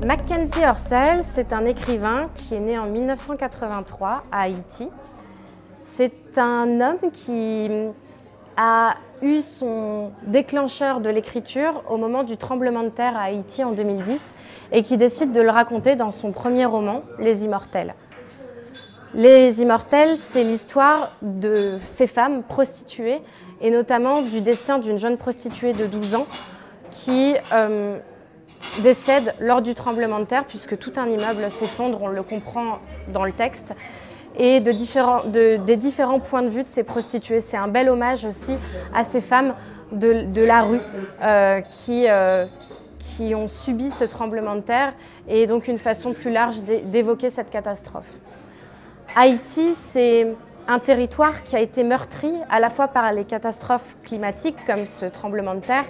Mackenzie Orsel, c'est un écrivain qui est né en 1983 à Haïti. C'est un homme qui a eu son déclencheur de l'écriture au moment du tremblement de terre à Haïti en 2010 et qui décide de le raconter dans son premier roman, Les Immortels. Les Immortels, c'est l'histoire de ces femmes prostituées et notamment du destin d'une jeune prostituée de 12 ans qui décède lors du tremblement de terre puisque tout un immeuble s'effondre, on le comprend dans le texte, et des différents points de vue de ces prostituées. C'est un bel hommage aussi à ces femmes de la rue qui ont subi ce tremblement de terre et donc une façon plus large d'évoquer cette catastrophe. Haïti, c'est un territoire qui a été meurtri à la fois par les catastrophes climatiques comme ce tremblement de terre,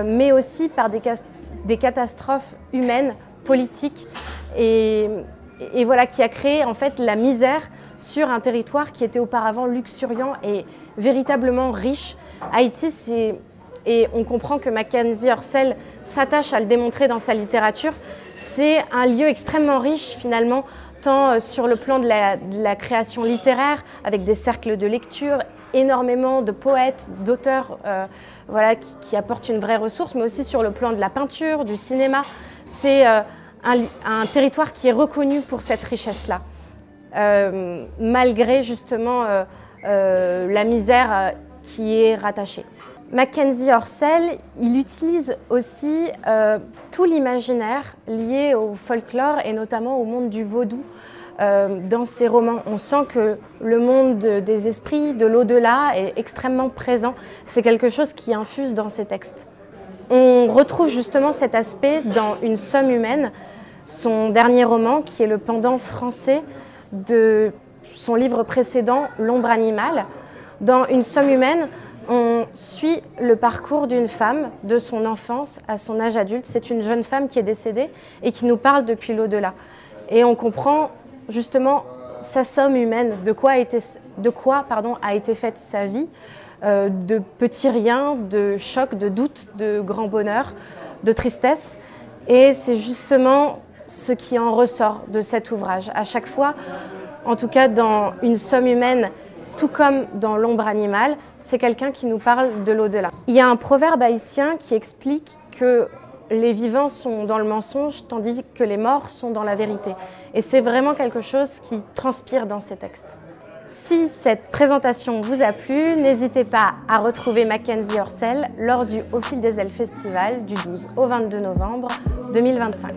mais aussi par des catastrophes humaines, politiques et voilà, qui a créé en fait la misère sur un territoire qui était auparavant luxuriant et véritablement riche. Haïti, et on comprend que Mackenzie Orsel s'attache à le démontrer dans sa littérature, c'est un lieu extrêmement riche finalement, tant sur le plan de la création littéraire, avec des cercles de lecture, énormément de poètes, d'auteurs voilà, qui apportent une vraie ressource, mais aussi sur le plan de la peinture, du cinéma. C'est un territoire qui est reconnu pour cette richesse-là, malgré justement la misère qui est rattachée. Mackenzie Orsel, il utilise aussi tout l'imaginaire lié au folklore et notamment au monde du vaudou dans ses romans. On sent que le monde des esprits, de l'au-delà est extrêmement présent. C'est quelque chose qui infuse dans ses textes. On retrouve justement cet aspect dans Une somme humaine, son dernier roman qui est le pendant français de son livre précédent, L'ombre animale. Dans Une somme humaine, on suit le parcours d'une femme, de son enfance à son âge adulte. C'est une jeune femme qui est décédée et qui nous parle depuis l'au-delà. Et on comprend justement sa somme humaine, de quoi a été faite sa vie, de petits riens, de chocs, de doutes, de grands bonheurs, de tristesse. Et c'est justement ce qui en ressort de cet ouvrage. À chaque fois, en tout cas dans Une somme humaine, tout comme dans L'ombre animale, c'est quelqu'un qui nous parle de l'au-delà. Il y a un proverbe haïtien qui explique que les vivants sont dans le mensonge, tandis que les morts sont dans la vérité. Et c'est vraiment quelque chose qui transpire dans ces textes. Si cette présentation vous a plu, n'hésitez pas à retrouver Mackenzie Orsel lors du Au fil des ailes festival du 12 au 22 novembre 2025.